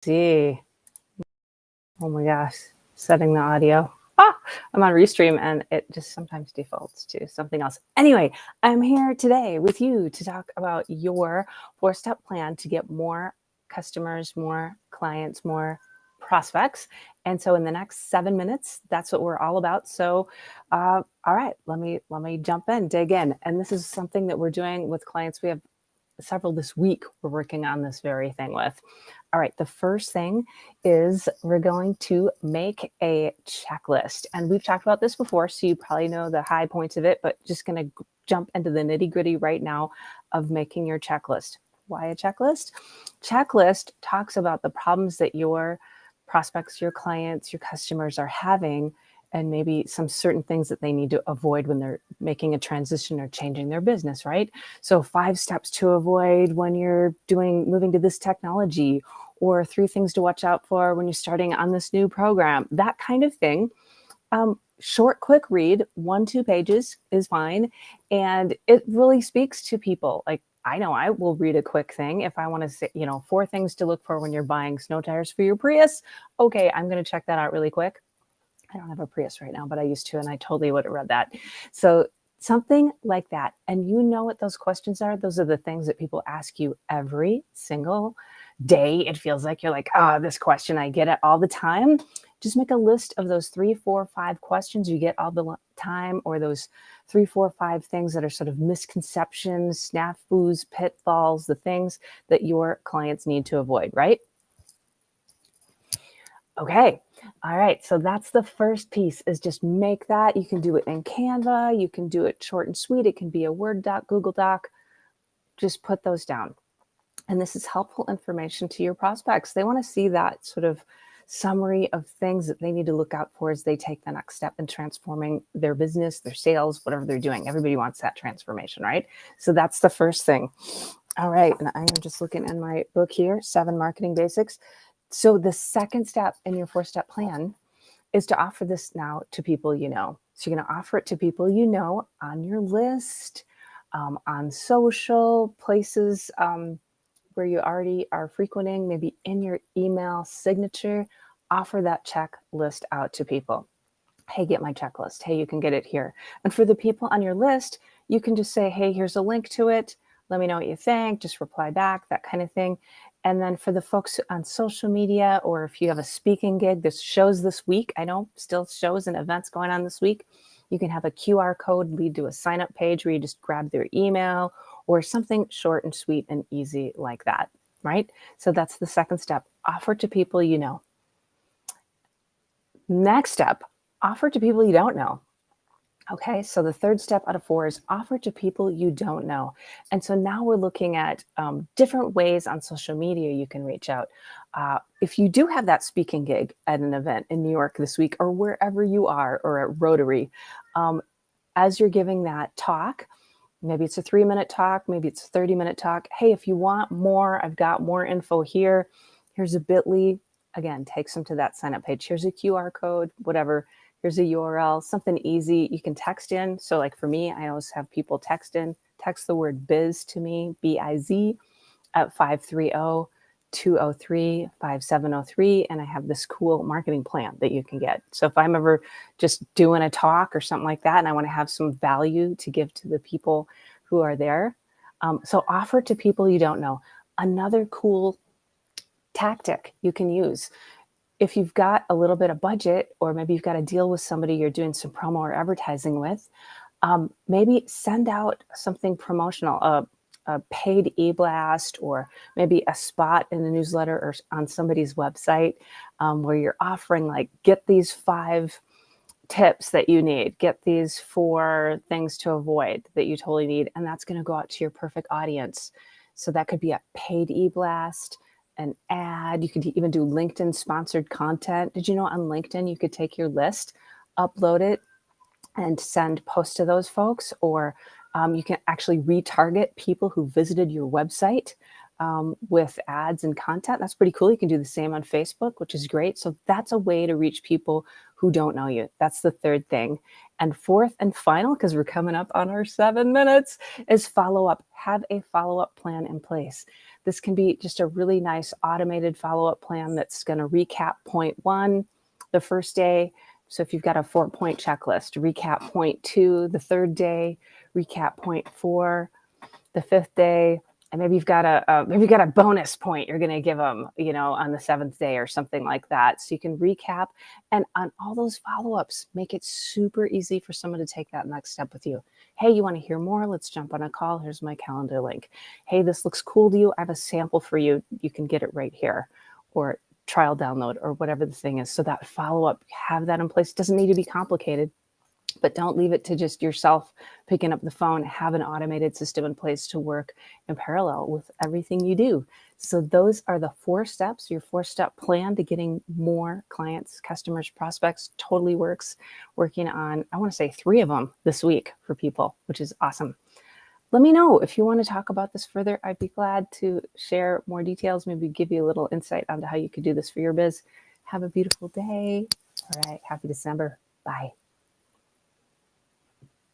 See. Oh my gosh. Setting the audio. I'm on Restream and it just sometimes defaults to something else. Anyway, I'm here today with you to talk about your 4-step plan to get more customers, more clients, more prospects. And so in the next 7 minutes, that's what we're all about. So, all right, let me jump in, dig in. And this is something that we're doing with clients. We have several this week we're working on this very thing with. All right, the first thing is we're going to make a checklist. And we've talked about this before, so you probably know the high points of it, but just going to jump into the nitty gritty right now of making your checklist. Why a checklist? Checklist talks about the problems that your prospects, your clients, your customers are having, and maybe some certain things that they need to avoid when they're making a transition or changing their business, right? So 5 steps to avoid when you're moving to this technology, or 3 things to watch out for when you're starting on this new program, that kind of thing. Short, quick read, 1-2 pages is fine. And it really speaks to people. Like, I know I will read a quick thing if I want to say, 4 things to look for when you're buying snow tires for your Prius. Okay, I'm going to check that out really quick. I don't have a Prius right now, but I used to, and I totally would have read that. So something like that. And you know what those questions are? Those are the things that people ask you every single day. It feels like you're like, this question, I get it all the time. Just make a list of those 3, 4, 5 questions you get all the time, or those 3, 4, 5 things that are sort of misconceptions, snafus, pitfalls, the things that your clients need to avoid, right? Okay. All right. So that's the first piece, is just make that. You can do it in Canva. You can do it short and sweet. It can be a Word doc, Google Doc. Just put those down. And this is helpful information to your prospects. They want to see that sort of summary of things that they need to look out for as they take the next step in transforming their business, their sales, whatever they're doing. Everybody wants that transformation, right? So that's the first thing. All right. And I am just looking in my book here, 7 Marketing Basics. So the second step in your 4-step plan is to offer this now to people you know. So you're going to offer it to people you know on your list, on social places where you already are frequenting, maybe in your email signature. Offer that checklist out to people. Hey, get my checklist. Hey, you can get it here. And for the people on your list, you can just say, hey, here's a link to it. Let me know what you think. Just reply back, that kind of thing. And then for the folks on social media, or if you have a speaking gig, there's shows this week. I know still shows and events going on this week. You can have a QR code lead to a sign up page where you just grab their email, or something short and sweet and easy like that, right? So that's the second step. Offer to people you know. Next step, offer to people you don't know. Okay, so the third step out of 4 is offer to people you don't know. And so now we're looking at different ways on social media you can reach out. If you do have that speaking gig at an event in New York this week, or wherever you are, or at Rotary, as you're giving that talk, maybe it's a 3-minute talk, maybe it's a 30-minute talk. Hey, if you want more, I've got more info here. Here's a bit.ly. Again, takes them to that sign up page. Here's a QR code, whatever. Here's a URL, something easy you can text in. So like for me, I always have people text the word biz to me, BIZ, at 530-203-5703. And I have this cool marketing plan that you can get. So if I'm ever just doing a talk or something like that, and I want to have some value to give to the people who are there. So offer to people you don't know. Another cool tactic you can use, if you've got a little bit of budget, or maybe you've got a deal with somebody you're doing some promo or advertising with, maybe send out something promotional, a paid e-blast, or maybe a spot in the newsletter or on somebody's website, where you're offering, like, get these 5 tips that you need, get these 4 things to avoid that you totally need. And that's going to go out to your perfect audience. So that could be a paid e-blast, an ad. You could even do LinkedIn sponsored content. Did you know on LinkedIn, you could take your list, upload it, and send posts to those folks? Or you can actually retarget people who visited your website. with ads and content. That's pretty cool. You can do the same on Facebook, which is great. So that's a way to reach people who don't know you. That's the third thing. And fourth and final, because we're coming up on our 7 minutes, is follow up. Have a follow-up plan in place. This can be just a really nice automated follow-up plan that's going to recap point 1 the first day. So if you've got a 4-point checklist, recap point 2 the third day, recap point 4 the 5th day, and maybe you've got a bonus point you're going to give them, on the 7th day or something like that. So you can recap, and on all those follow-ups, make it super easy for someone to take that next step with you. Hey, you want to hear more? Let's jump on a call. Here's my calendar link. Hey, this looks cool to you. I have a sample for you. You can get it right here, or trial download, or whatever the thing is. So that follow-up, have that in place. It doesn't need to be complicated, but don't leave it to just yourself picking up the phone. Have an automated system in place to work in parallel with everything you do. So those are the 4 steps. Your 4-step plan to getting more clients, customers, prospects totally works. Working on, I want to say 3 of them this week for people, which is awesome. Let me know if you want to talk about this further. I'd be glad to share more details, maybe give you a little insight onto how you could do this for your biz. Have a beautiful day. All right. Happy December. Bye.